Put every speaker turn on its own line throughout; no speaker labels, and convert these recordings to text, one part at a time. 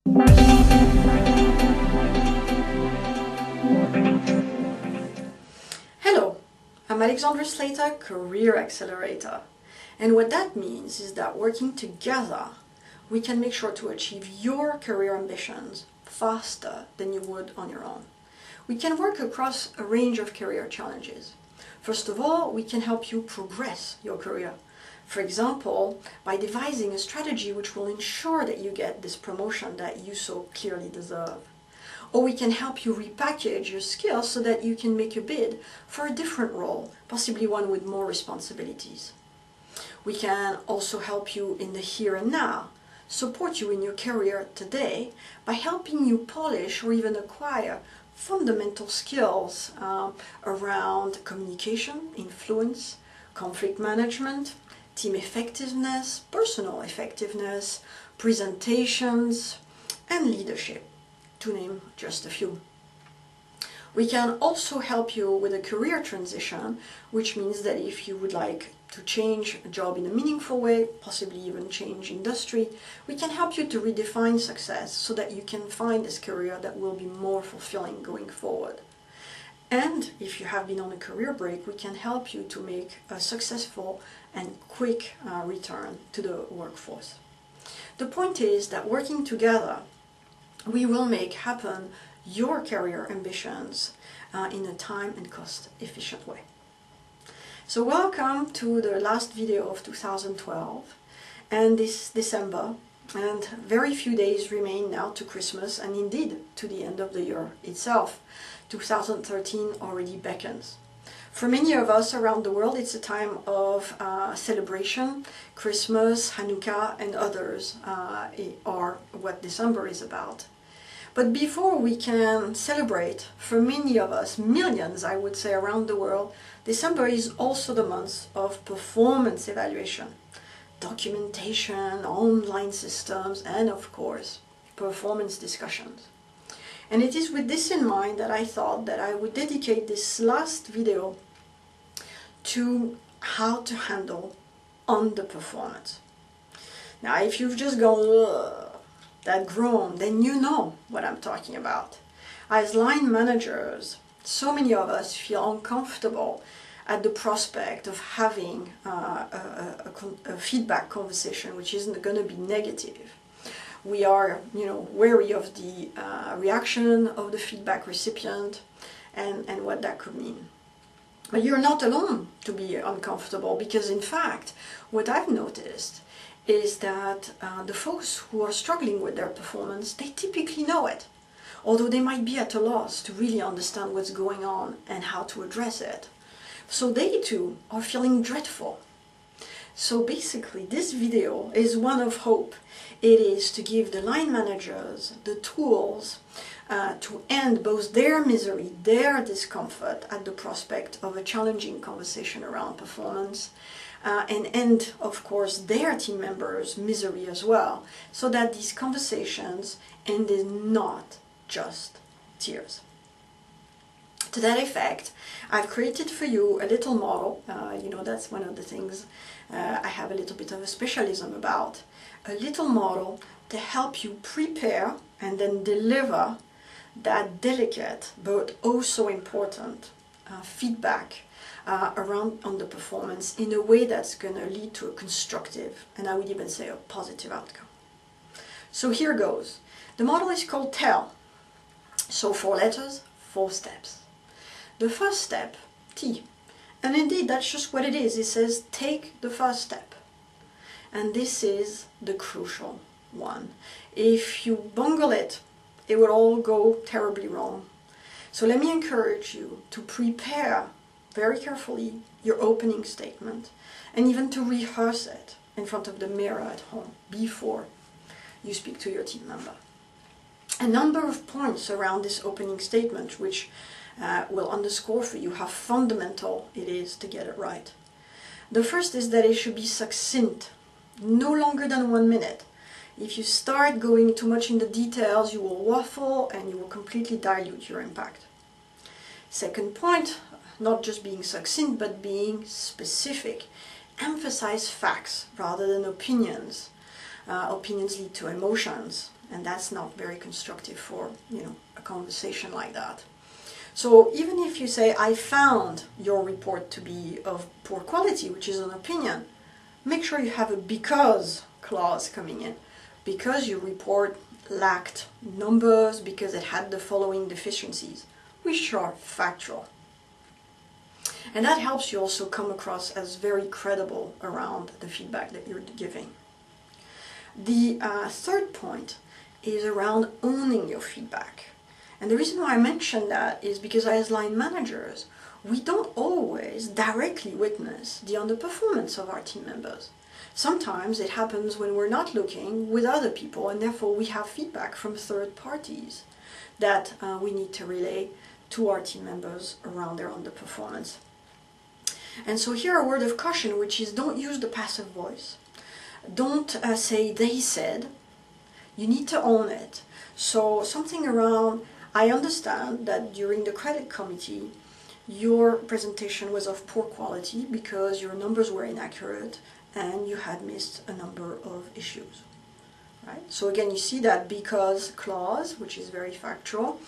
Hello, I'm Alexandra Sleator, Career Accelerator. And what that means is that working together, we can make sure to achieve your career ambitions faster than you would on your own. We can work across a range of career challenges. First of all, we can help you progress your career. For example, by devising a strategy which will ensure that you get this promotion that you so clearly deserve. Or we can help you repackage your skills so that you can make a bid for a different role, possibly one with more responsibilities. We can also help you in the here and now, support you in your career today by helping you polish or even acquire fundamental skills around communication, influence, conflict management, team effectiveness, personal effectiveness, presentations, and leadership, to name just a few. We can also help you with a career transition, which means that if you would like to change a job in a meaningful way, possibly even change industry, we can help you to redefine success so that you can find this career that will be more fulfilling going forward. And if you have been on a career break, we can help you to make a successful and quick return to the workforce. The point is that working together, we will make happen your career ambitions in a time and cost efficient way. So welcome to the last video of 2012 and this December, and very few days remain now to Christmas and indeed to the end of the year itself. 2013 already beckons. For many of us around the world, it's a time of celebration. Christmas, Hanukkah and others are what December is about. But before we can celebrate, for many of us, millions I would say around the world, December is also the month of performance evaluation, documentation, online systems, and of course, performance discussions. And it is with this in mind that I thought that I would dedicate this last video to how to handle underperformance. Now, if you've just gone, that groan, then you know what I'm talking about. As line managers, so many of us feel uncomfortable at the prospect of having a feedback conversation which isn't going to be negative. We are, wary of the reaction of the feedback recipient and what that could mean. But you're not alone to be uncomfortable, because in fact, what I've noticed is that the folks who are struggling with their performance, they typically know it, although they might be at a loss to really understand what's going on and how to address it. So they too are feeling dreadful. So basically this video is one of hope. It is to give the line managers the tools to end both their misery, their discomfort at the prospect of a challenging conversation around performance, and end, of course, their team members' misery as well, so that these conversations end in not just tears. To that effect, I've created for you a little model. That's one of the things I have a little bit of a specialism about. A little model to help you prepare and then deliver that delicate but also important feedback around underperformance in a way that's going to lead to a constructive, and I would even say a positive outcome. So here goes. The model is called TELL. So 4 letters, 4 steps. The first step, T, and indeed that's just what it is. It says take the first step. And this is the crucial one. If you bungle it, it will all go terribly wrong. So let me encourage you to prepare very carefully your opening statement, and even to rehearse it in front of the mirror at home before you speak to your team member. A number of points around this opening statement which will underscore for you how fundamental it is to get it right. The first is that it should be succinct, no longer than 1 minute. If you start going too much in the details, you will waffle and you will completely dilute your impact. Second point, not just being succinct, but being specific. Emphasize facts rather than opinions. Opinions lead to emotions, and that's not very constructive for, a conversation like that. So even if you say, I found your report to be of poor quality, which is an opinion, make sure you have a because clause coming in. Because your report lacked numbers, because it had the following deficiencies, which are factual. And that helps you also come across as very credible around the feedback that you're giving. The third point is around owning your feedback. And the reason why I mention that is because as line managers, we don't always directly witness the underperformance of our team members. Sometimes it happens when we're not looking with other people, and therefore we have feedback from third parties that we need to relay to our team members around their underperformance. And so here a word of caution, which is don't use the passive voice. Don't say they said. You need to own it. So something around, I understand that during the credit committee, your presentation was of poor quality because your numbers were inaccurate and you had missed a number of issues. Right? So again, you see that because clause, which is very factual,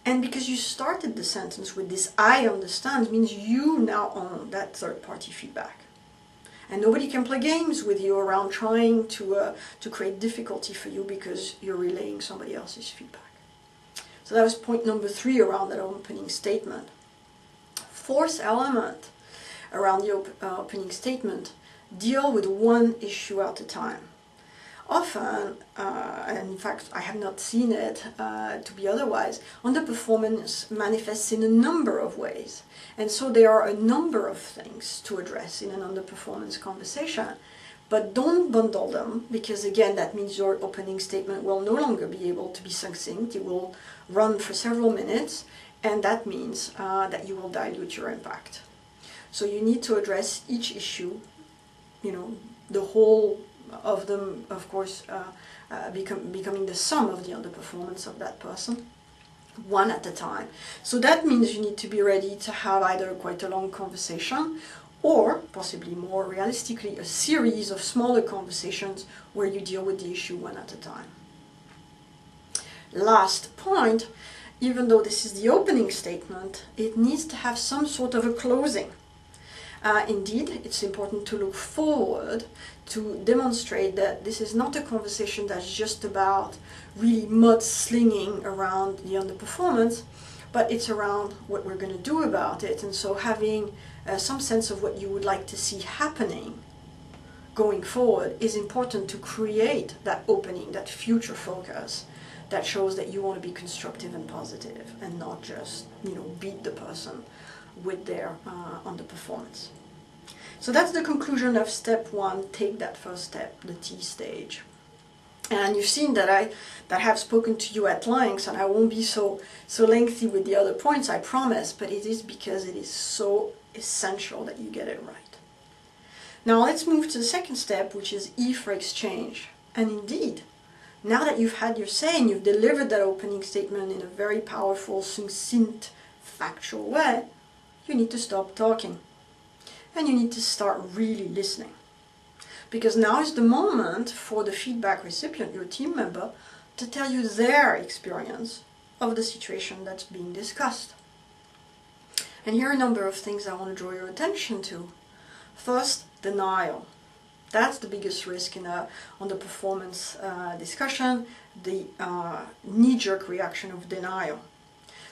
and because you started the sentence with this I understand, means you now own that third-party feedback. And nobody can play games with you around trying to create difficulty for you because you're relaying somebody else's feedback. So that was point number 3 around that opening statement. Fourth element around the opening statement, deal with one issue at a time. Often, and in fact I have not seen it to be otherwise, underperformance manifests in a number of ways. And so there are a number of things to address in an underperformance conversation. But don't bundle them, because again that means your opening statement will no longer be able to be succinct. It will run for several minutes, and that means that you will dilute your impact. So you need to address each issue, the whole of them, of course, becoming the sum of the underperformance of that person, one at a time. So that means you need to be ready to have either quite a long conversation or, possibly more realistically, a series of smaller conversations where you deal with the issue one at a time. Last point, even though this is the opening statement, it needs to have some sort of a closing. Indeed, it's important to look forward to demonstrate that this is not a conversation that's just about really mudslinging around the underperformance, but it's around what we're going to do about it. And so having some sense of what you would like to see happening going forward is important to create that opening, that future focus that shows that you want to be constructive and positive and not just, beat the person with their underperformance. So that's the conclusion of step 1, take that first step, the T stage. And you've seen that I have spoken to you at length, and I won't be so lengthy with the other points, I promise, but it is because it is so essential that you get it right. Now let's move to the second step, which is E for exchange. And indeed, now that you've had your say and you've delivered that opening statement in a very powerful, succinct, factual way, you need to stop talking. And you need to start really listening. Because now is the moment for the feedback recipient, your team member, to tell you their experience of the situation that's being discussed. And here are a number of things I want to draw your attention to. First, denial. That's the biggest risk in on the performance discussion, the knee-jerk reaction of denial.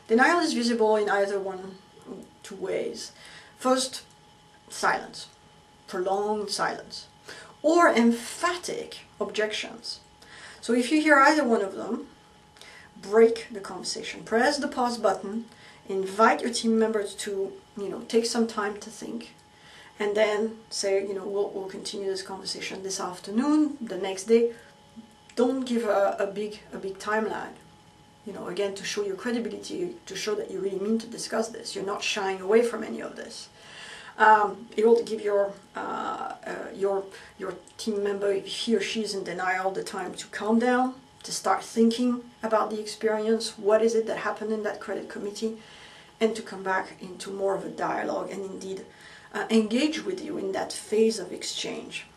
Denial is visible in either two ways. First, silence, prolonged silence, or emphatic objections. So if you hear either one of them, break the conversation. Press the pause button, invite your team members to, take some time to think, and then say, we'll continue this conversation this afternoon, the next day. Don't give a big time lag. Again, to show your credibility, to show that you really mean to discuss this. You're not shying away from any of this. It will give your team member, if he or she is in denial, the time to calm down, to start thinking about the experience, what is it that happened in that credit committee, and to come back into more of a dialogue and indeed engage with you in that phase of exchange.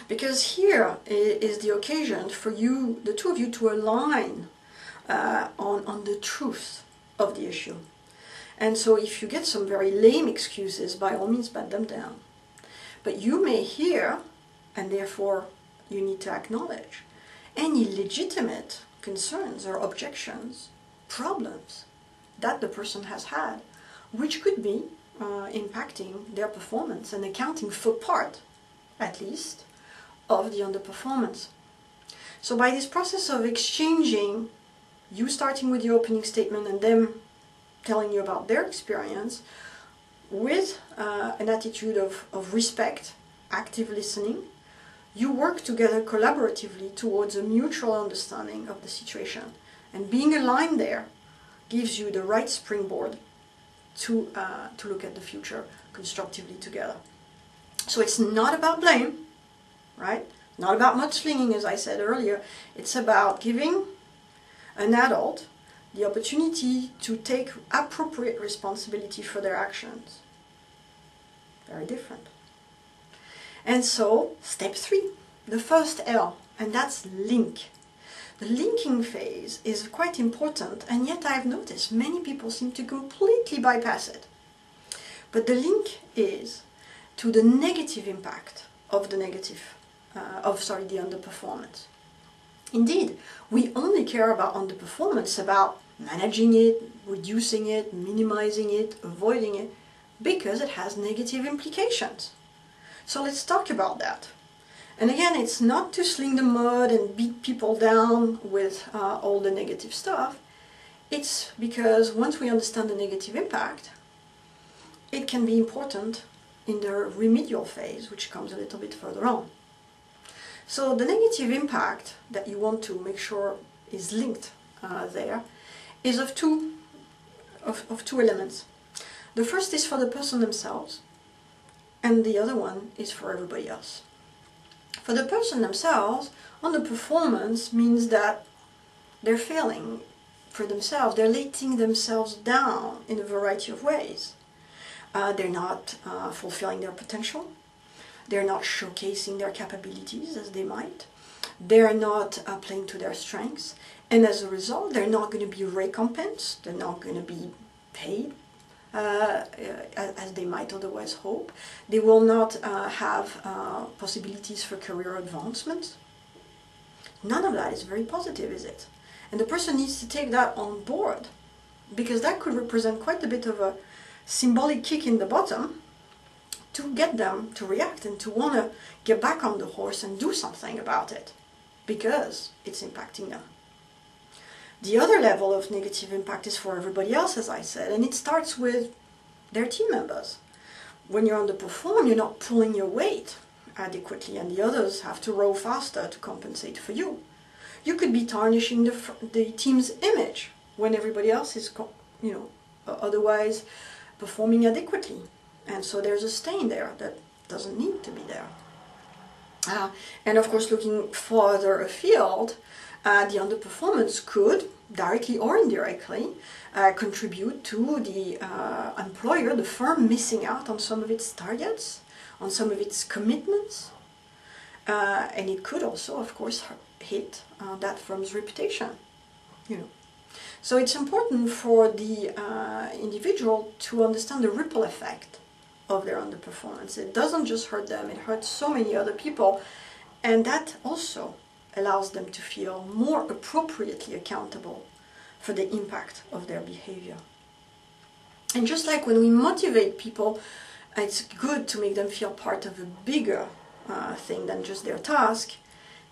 Because here is the occasion for you, the two of you, to align on the truth of the issue. And so if you get some very lame excuses, by all means bat them down. But you may hear, and therefore you need to acknowledge, any legitimate concerns or objections, problems that the person has had, which could be impacting their performance and accounting for part, at least, of the underperformance. So by this process of exchanging, you starting with your opening statement and them telling you about their experience, with an attitude of respect, active listening, you work together collaboratively towards a mutual understanding of the situation. And being aligned there gives you the right springboard to look at the future constructively together. So it's not about blame, right? Not about mudslinging, as I said earlier. It's about giving an adult the opportunity to take appropriate responsibility for their actions. Very different. And so, step 3, the first L, and that's link. The linking phase is quite important, and yet I've noticed many people seem to completely bypass it. But the link is to the negative impact of the underperformance. Indeed, we only care about underperformance, about managing it, reducing it, minimizing it, avoiding it, because it has negative implications. So let's talk about that. And again, it's not to sling the mud and beat people down with all the negative stuff. It's because once we understand the negative impact, it can be important in the remedial phase, which comes a little bit further on. So the negative impact that you want to make sure is linked there is of two elements. The first is for the person themselves, and the other one is for everybody else. For the person themselves, underperformance means that they're failing for themselves, they're letting themselves down in a variety of ways. They're not fulfilling their potential, they're not showcasing their capabilities as they might, they're not playing to their strengths, and as a result they're not going to be recompensed, they're not going to be paid as they might otherwise hope. They will not have possibilities for career advancement. None of that is very positive, is it? And the person needs to take that on board, because that could represent quite a bit of a symbolic kick in the bottom to get them to react and to want to get back on the horse and do something about it, because it's impacting them. The other level of negative impact is for everybody else, as I said, and it starts with their team members. When you underperform, you're not pulling your weight adequately, and the others have to row faster to compensate for you. You could be tarnishing the team's image when everybody else is, otherwise performing adequately. And so there's a stain there that doesn't need to be there. And of course, looking further afield, the underperformance could, directly or indirectly, contribute to the employer, the firm, missing out on some of its targets, on some of its commitments. And it could also, of course, hit that firm's reputation. So it's important for the individual to understand the ripple effect of their underperformance. It doesn't just hurt them, it hurts so many other people, and that also allows them to feel more appropriately accountable for the impact of their behavior. And just like when we motivate people, it's good to make them feel part of a bigger thing than just their task,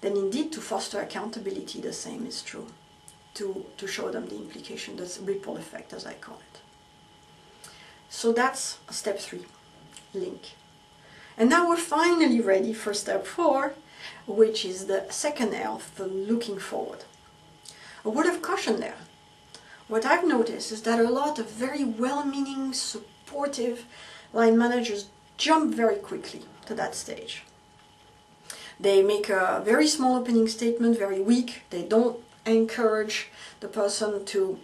then indeed to foster accountability, the same is true. To show them the implication, that's ripple effect, as I call it. So that's step 3, link. And now we're finally ready for step 4, which is the second L, for looking forward. A word of caution there. What I've noticed is that a lot of very well-meaning, supportive line managers jump very quickly to that stage. They make a very small opening statement, very weak. They don't encourage the person to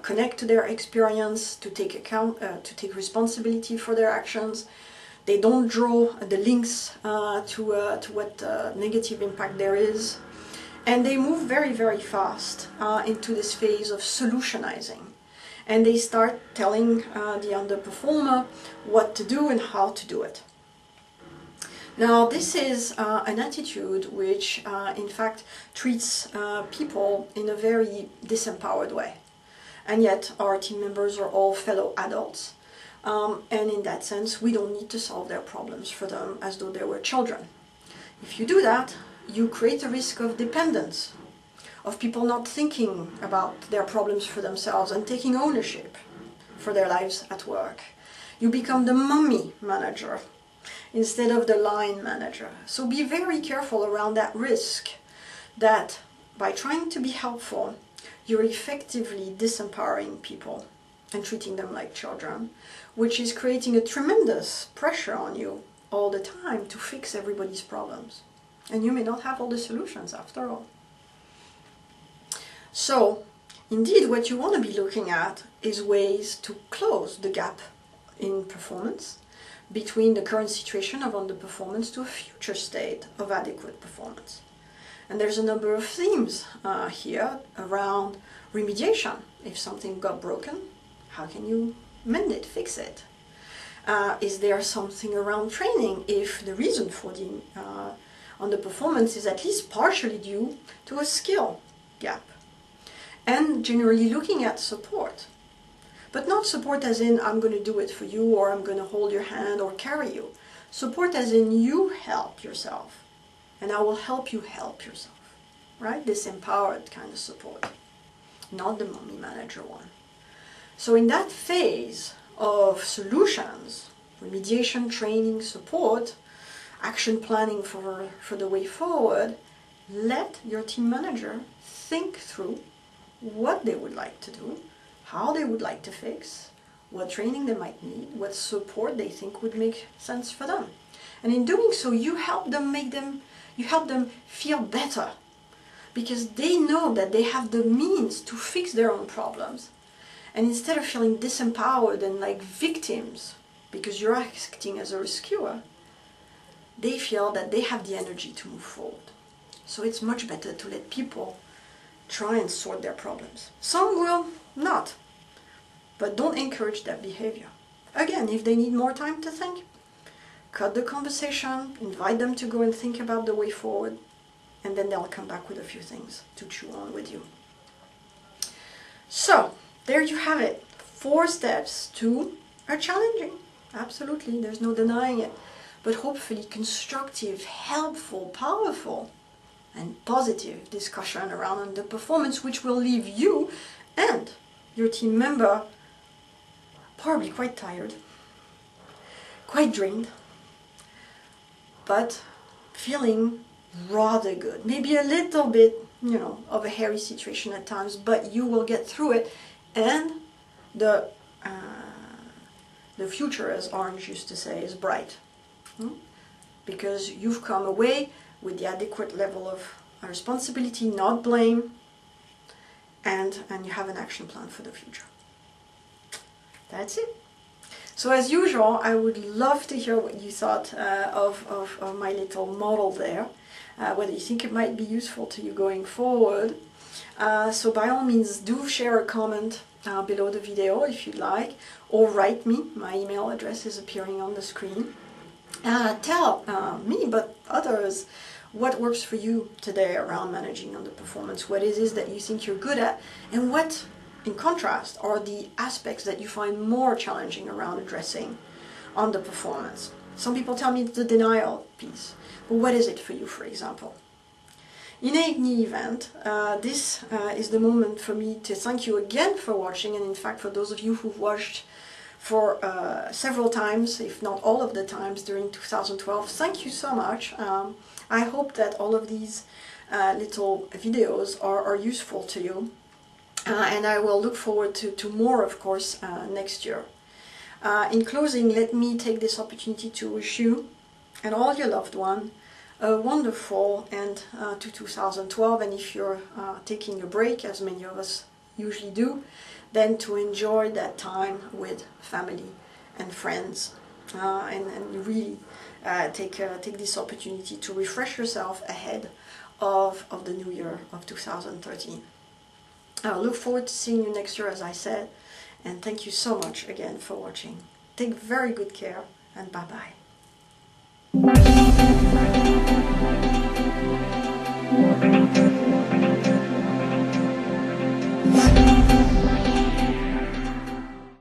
connect to their experience, to take responsibility for their actions. They don't draw the links to what negative impact there is. And they move very, very fast into this phase of solutionizing. And they start telling the underperformer what to do and how to do it. Now, this is an attitude which, in fact, treats people in a very disempowered way. And yet, our team members are all fellow adults. And in that sense, we don't need to solve their problems for them as though they were children. If you do that, you create a risk of dependence, of people not thinking about their problems for themselves and taking ownership for their lives at work. You become the mummy manager instead of the line manager. So be very careful around that risk that by trying to be helpful, you're effectively disempowering people and treating them like children, which is creating a tremendous pressure on you all the time to fix everybody's problems. And you may not have all the solutions after all. So, indeed, what you want to be looking at is ways to close the gap in performance between the current situation of underperformance to a future state of adequate performance. And there's a number of themes here around remediation. If something got broken, how can you mend it, fix it? Is there something around training if the reason for the underperformance is at least partially due to a skill gap? And generally looking at support. But not support as in I'm going to do it for you or I'm going to hold your hand or carry you. Support as in you help yourself and I will help you help yourself. Right? This empowered kind of support. Not the mummy manager one. So in that phase of solutions, remediation, training, support, action planning for the way forward, let your team manager think through what they would like to do, how they would like to fix, what training they might need, what support they think would make sense for them. And in doing so, you help them feel better because they know that they have the means to fix their own problems. And instead of feeling disempowered and like victims because you're acting as a rescuer, they feel that they have the energy to move forward. So it's much better to let people try and sort their problems. Some will not, but don't encourage that behavior. Again, if they need more time to think, cut the conversation, invite them to go and think about the way forward, and then they'll come back with a few things to chew on with you. So, there you have it. 4 steps to a challenging, absolutely, there's no denying it, but hopefully constructive, helpful, powerful, and positive discussion around underperformance, which will leave you and your team member probably quite tired, quite drained, but feeling rather good. Maybe a little bit, of a hairy situation at times, but you will get through it, and the future, as Orange used to say, is bright. Because you've come away with the adequate level of responsibility, not blame, and you have an action plan for the future. That's it. So as usual, I would love to hear what you thought of my little model there, whether you think it might be useful to you going forward. So by all means, do share a comment below the video if you'd like, or write me. My email address is appearing on the screen. Tell me, but others, what works for you today around managing underperformance, what it is that you think you're good at, and what, in contrast, are the aspects that you find more challenging around addressing underperformance. Some people tell me it's the denial piece, but what is it for you, for example? In any event, this is the moment for me to thank you again for watching, and in fact for those of you who've watched for several times, if not all of the times during 2012, thank you so much. I hope that all of these little videos are useful to you, and I will look forward to more, of course, next year. In closing, let me take this opportunity to wish you and all your loved ones a wonderful end to 2012, and if you're taking a break, as many of us usually do, then to enjoy that time with family and friends and really take this opportunity to refresh yourself ahead of the new year of 2013. I look forward to seeing you next year, as I said, and thank you so much again for watching. Take very good care, and bye-bye.